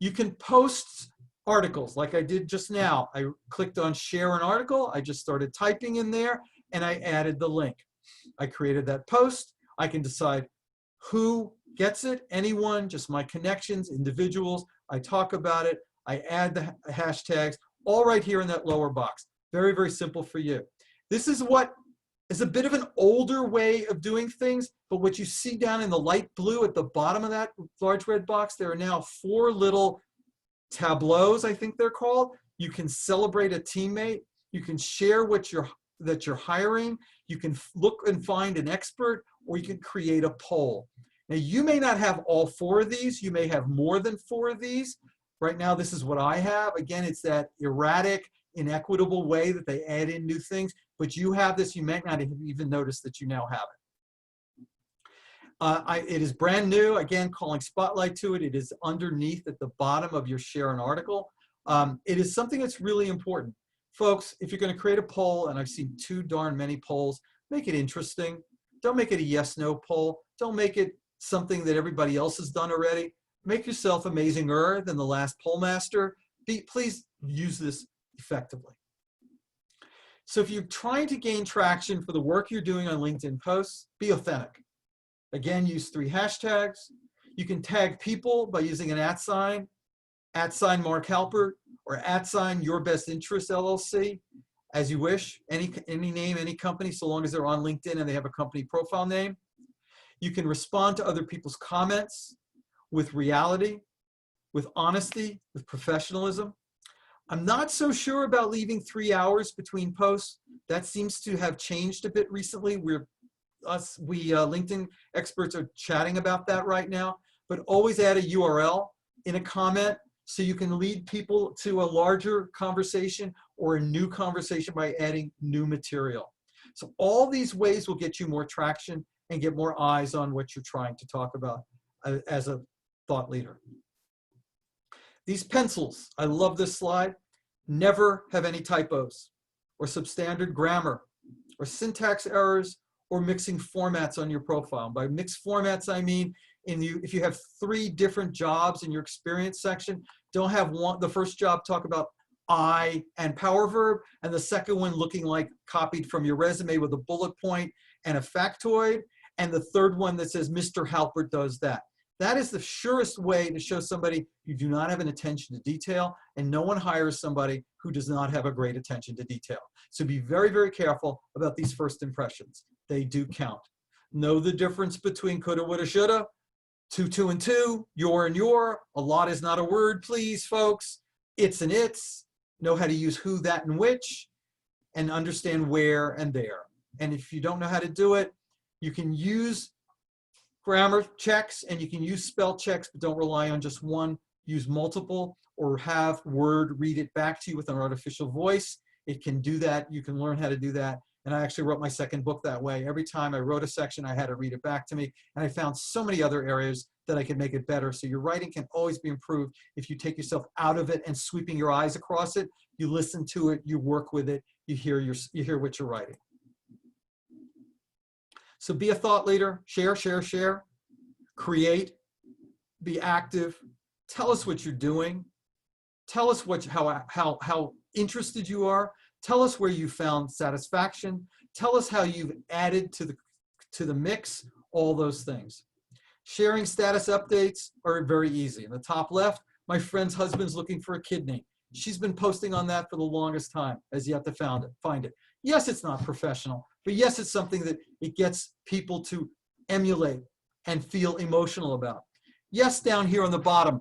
You can post articles like I did just now. I clicked on share an article. I just started typing in there and I added the link. I created that post. I can decide who gets it, anyone, just my connections, individuals. I talk about it. I add the hashtags all right here in that lower box. Very, very simple for you. This is what is a bit of an older way of doing things, but what you see down in the light blue at the bottom of that large red box, there are now 4 little tableaus, I think they're called. You can celebrate a teammate. You can share that you're hiring. You can look and find an expert, or you can create a poll. Now, you may not have all 4 of these. You may have more than 4 of these. Right now, this is what I have. Again, it's that erratic, inequitable way that they add in new things, but you have this. You might not even notice that you now have it. It is brand new. Again, calling spotlight to it. It is underneath at the bottom of your share an article. It is something that's really important. Folks, if you're going to create a poll, and I've seen too darn many polls, make it interesting. Don't make it a yes-no poll. Don't make it something that everybody else has done already. Make yourself amazinger than the last pollmaster. Please use this effectively. So if you're trying to gain traction for the work you're doing on LinkedIn posts, be authentic. Again, use 3 hashtags. You can tag people by using an @ Mark Halpert, or @ Your Best Interest LLC, as you wish. Any name, any company, so long as they're on LinkedIn and they have a company profile name. You can respond to other people's comments with reality, with honesty, with professionalism. I'm not so sure about leaving 3 hours between posts. That seems to have changed a bit recently. We LinkedIn experts are chatting about that right now, but always add a URL in a comment so you can lead people to a larger conversation or a new conversation by adding new material. So all these ways will get you more traction and get more eyes on what you're trying to talk about as a thought leader. These pencils, I love this slide, never have any typos or substandard grammar or syntax errors or mixing formats on your profile. By mixed formats, I mean if you have 3 different jobs in your experience section, don't have the first job talk about I and power verb, and the second one looking like copied from your resume with a bullet point and a factoid, and the third one that says Mr. Halpert does that. That is the surest way to show somebody you do not have an attention to detail, and no one hires somebody who does not have a great attention to detail. So be very, very careful about these first impressions. They do count. Know the difference between coulda, woulda, shoulda, 2 and 2, your and your. A lot is not a word, please, folks. It's and its. Know how to use who, that, and which, and understand where and there. And if you don't know how to do it, you can use grammar checks and you can use spell checks, but don't rely on just one. Use multiple, or have Word read it back to you with an artificial voice. It can do that. You can learn how to do that. And I actually wrote my second book that way. Every time I wrote a section, I had to read it back to me. And I found so many other areas that I could make it better. So your writing can always be improved if you take yourself out of it and sweeping your eyes across it. You listen to it, you work with it, you hear what you're writing. So be a thought leader, share, share, share, create, be active, tell us what you're doing, tell us how interested you are, tell us where you found satisfaction, tell us how you've added to the mix, all those things. Sharing status updates are very easy. In the top left, my friend's husband's looking for a kidney. She's been posting on that for the longest time, has yet to find it. Yes, it's not professional, but yes, it's something that it gets people to emulate and feel emotional about. Yes, down here on the bottom,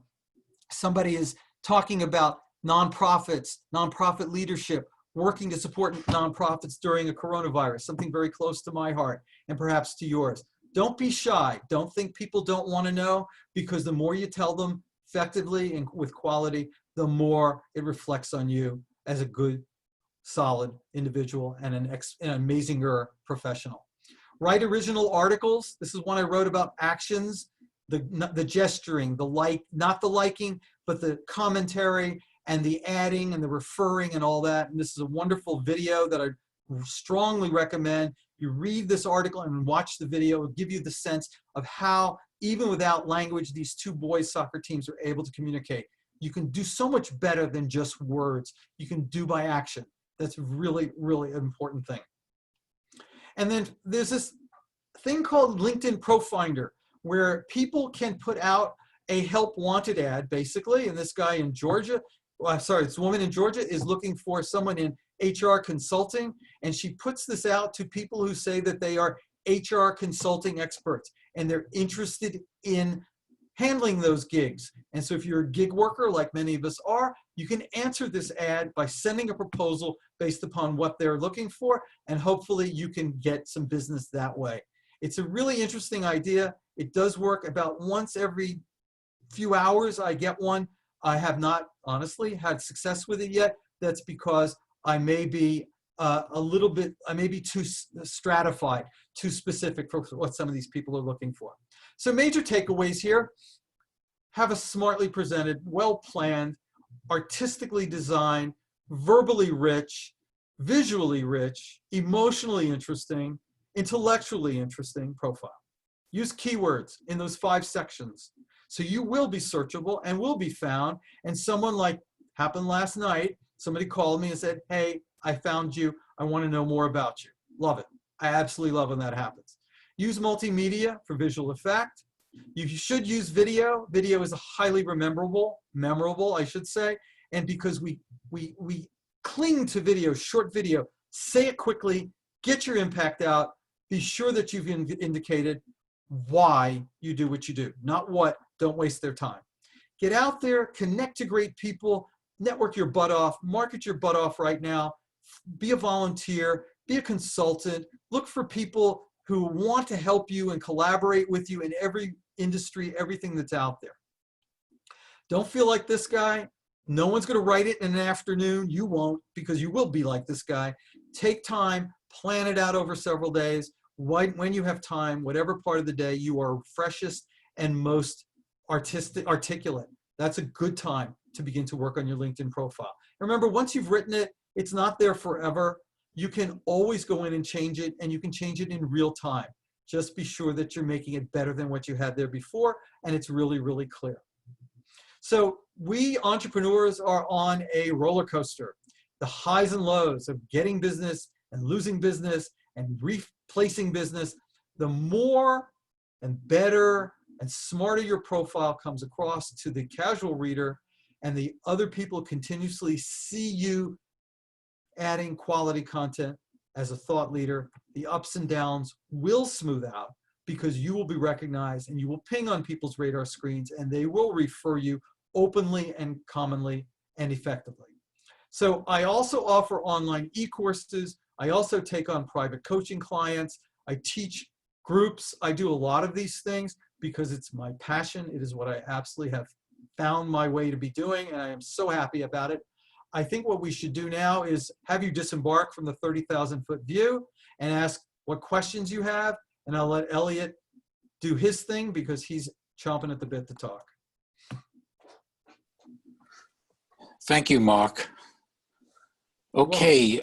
somebody is talking about nonprofits, nonprofit leadership, working to support nonprofits during a coronavirus, something very close to my heart and perhaps to yours. Don't be shy. Don't think people don't want to know, because the more you tell them effectively and with quality, the more it reflects on you as a good, solid individual and an amazinger professional. Write original articles. This is one I wrote about actions, the gesturing, the like, not the liking, but the commentary and the adding and the referring and all that. And this is a wonderful video that I strongly recommend. You read this article and watch the video. It will give you the sense of how, even without language, these two boys' soccer teams are able to communicate. You can do so much better than just words. You can do by action. That's really, really an important thing. And then there's this thing called LinkedIn Profinder, where people can put out a help wanted ad, basically. And this guy in Georgia, this woman in Georgia is looking for someone in HR consulting. And she puts this out to people who say that they are HR consulting experts and they're interested in handling those gigs. And so if you're a gig worker, like many of us are, you can answer this ad by sending a proposal based upon what they're looking for, and hopefully you can get some business that way. It's a really interesting idea. It does work about once every few hours. I get one. I have not, honestly, had success with it yet. That's because I may be I may be too stratified, too specific for what some of these people are looking for. So major takeaways here: have a smartly presented, well-planned, artistically designed, verbally rich, visually rich, emotionally interesting, intellectually interesting profile. Use keywords in those 5 sections. So you will be searchable and will be found. And someone, like happened last night, somebody called me and said, hey, I found you. I want to know more about you. Love it. I absolutely love when that happens. Use multimedia for visual effect. You should use video. Video is highly memorable, I should say. And because we cling to video, short video, say it quickly, get your impact out. Be sure that you've indicated why you do what you do, not what. Don't waste their time. Get out there, connect to great people, network your butt off, market your butt off right now. Be a volunteer, be a consultant, look for people who want to help you and collaborate with you in every industry, everything that's out there. Don't feel like this guy. No one's going to write it in an afternoon. You won't, because you will be like this guy. Take time, plan it out over several days. When you have time, whatever part of the day you are freshest and most articulate, that's a good time to begin to work on your LinkedIn profile. Remember, once you've written it, it's not there forever. You can always go in and change it, and you can change it in real time. Just be sure that you're making it better than what you had there before, and it's really, really clear. So we entrepreneurs are on a roller coaster. The highs and lows of getting business and losing business and replacing business. The more and better and smarter your profile comes across to the casual reader, and the other people continuously see you adding quality content as a thought leader, the ups and downs will smooth out, because you will be recognized and you will ping on people's radar screens, and they will refer you openly and commonly and effectively. So I also offer online e-courses. I also take on private coaching clients. I teach groups. I do a lot of these things because it's my passion. It is what I absolutely have found my way to be doing, and I am so happy about it. I think what we should do now is have you disembark from the 30,000-foot view and ask what questions you have, and I'll let Elliot do his thing because he's chomping at the bit to talk. Thank you, Mark. Okay,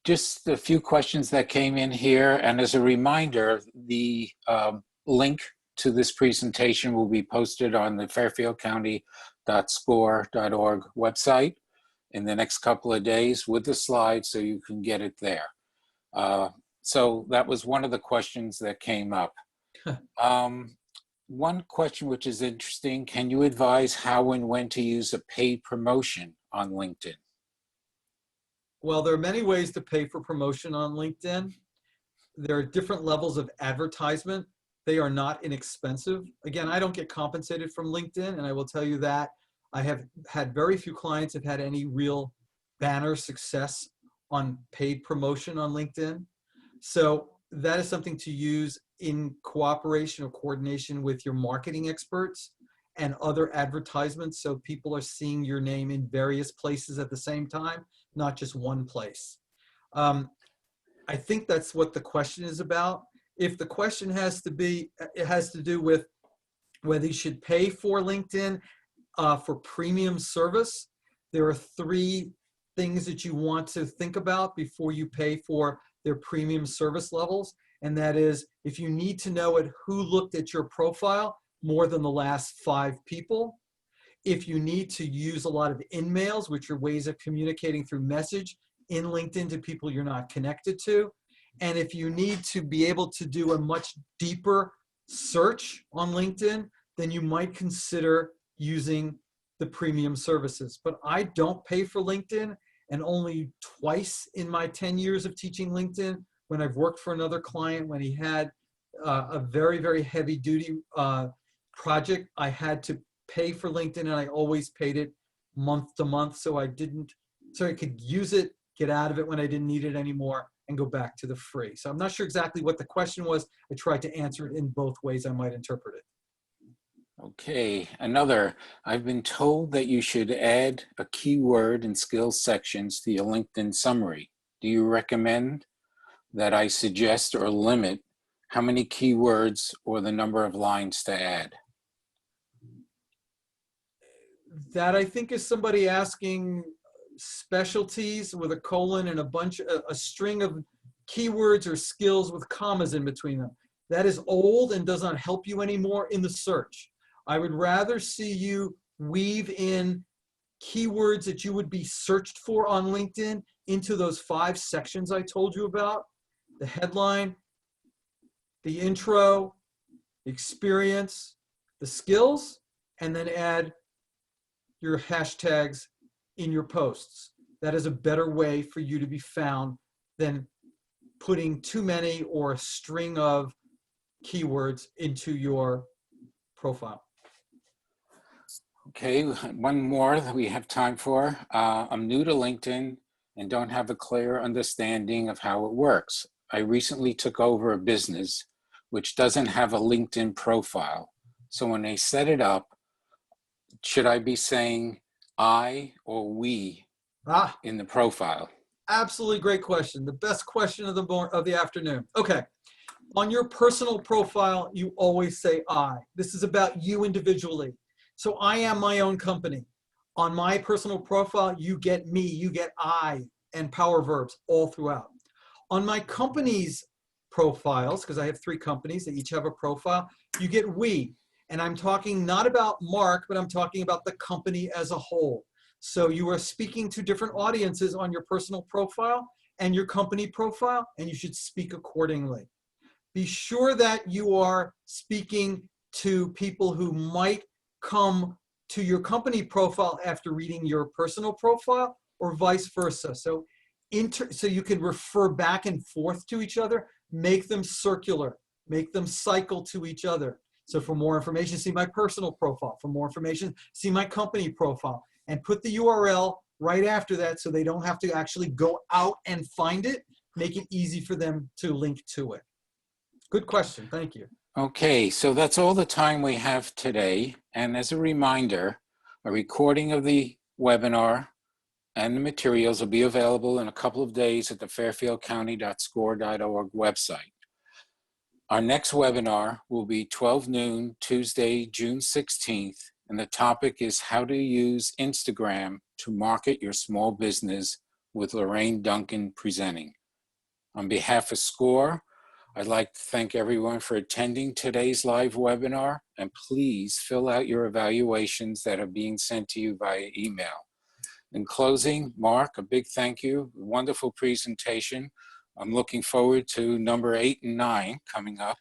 just a few questions that came in here, and as a reminder, the link to this presentation will be posted on the fairfieldcounty.score.org website in the next couple of days with the slides, so you can get it there. So that was one of the questions that came up. One question which is interesting: can you advise how and when to use a paid promotion on LinkedIn? Well, there are many ways to pay for promotion on LinkedIn. There are different levels of advertisement. They are not inexpensive. Again, I don't get compensated from LinkedIn, and I will tell you that I have had very few clients have had any real banner success on paid promotion on LinkedIn. So that is something to use in cooperation or coordination with your marketing experts and other advertisements, so people are seeing your name in various places at the same time, not just one place. I think that's what the question is about. If the question has to be, it has to do with whether you should pay for LinkedIn for premium service, there are 3 things that you want to think about before you pay for their premium service levels. And that is, if you need to know who looked at your profile more than the last 5 people, if you need to use a lot of in-mails, which are ways of communicating through message in LinkedIn to people you're not connected to, and if you need to be able to do a much deeper search on LinkedIn, then you might consider using the premium services. But I don't pay for LinkedIn, and only twice in my 10 years of teaching LinkedIn, when I've worked for another client, when he had a very, very heavy duty project, I had to pay for LinkedIn, and I always paid it month to month, so I could use it, get out of it when I didn't need it anymore, and go back to the free. So I'm not sure exactly what the question was. I tried to answer it in both ways I might interpret it. Okay, another. I've been told that you should add a keyword and skills sections to your LinkedIn summary. Do you recommend that I suggest or limit how many keywords or the number of lines to add? That, I think, is somebody asking specialties with a colon and a string of keywords or skills with commas in between them. That is old and does not help you anymore in the search. I would rather see you weave in keywords that you would be searched for on LinkedIn into those 5 sections I told you about: the headline, the intro, the experience, the skills, and then add your hashtags in your posts. That is a better way for you to be found than putting too many or a string of keywords into your profile. Okay, one more that we have time for. I'm new to LinkedIn and don't have a clear understanding of how it works. I recently took over a business which doesn't have a LinkedIn profile. So when they set it up, should I be saying I or we in the profile? Absolutely great question. The best question of the afternoon. Okay. On your personal profile, you always say I. This is about you individually. So I am my own company. On my personal profile, you get me, you get I, and power verbs all throughout. On my company's profiles, because I have 3 companies that each have a profile, you get we. And I'm talking not about Mark, but I'm talking about the company as a whole. So you are speaking to different audiences on your personal profile and your company profile, and you should speak accordingly. Be sure that you are speaking to people who might come to your company profile after reading your personal profile, or vice versa. So you can refer back and forth to each other, make them circular, make them cycle to each other. So for more information, see my personal profile. For more information, see my company profile. And put the URL right after that so they don't have to actually go out and find it. Make it easy for them to link to it. Good question. Thank you. Okay, so that's all the time we have today. And as a reminder, a recording of the webinar and the materials will be available in a couple of days at the fairfieldcounty.score.org website. Our next webinar will be 12 noon, Tuesday, June 16th, and the topic is how to use Instagram to market your small business, with Lorraine Duncan presenting. On behalf of SCORE, I'd like to thank everyone for attending today's live webinar, and please fill out your evaluations that are being sent to you via email. In closing, Mark, a big thank you. Wonderful presentation. I'm looking forward to number 8 and 9 coming up.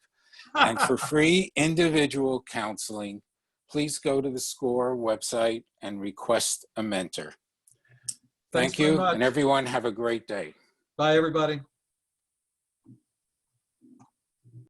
And for free individual counseling, please go to the SCORE website and request a mentor. Thank you, and everyone have a great day. Bye, everybody.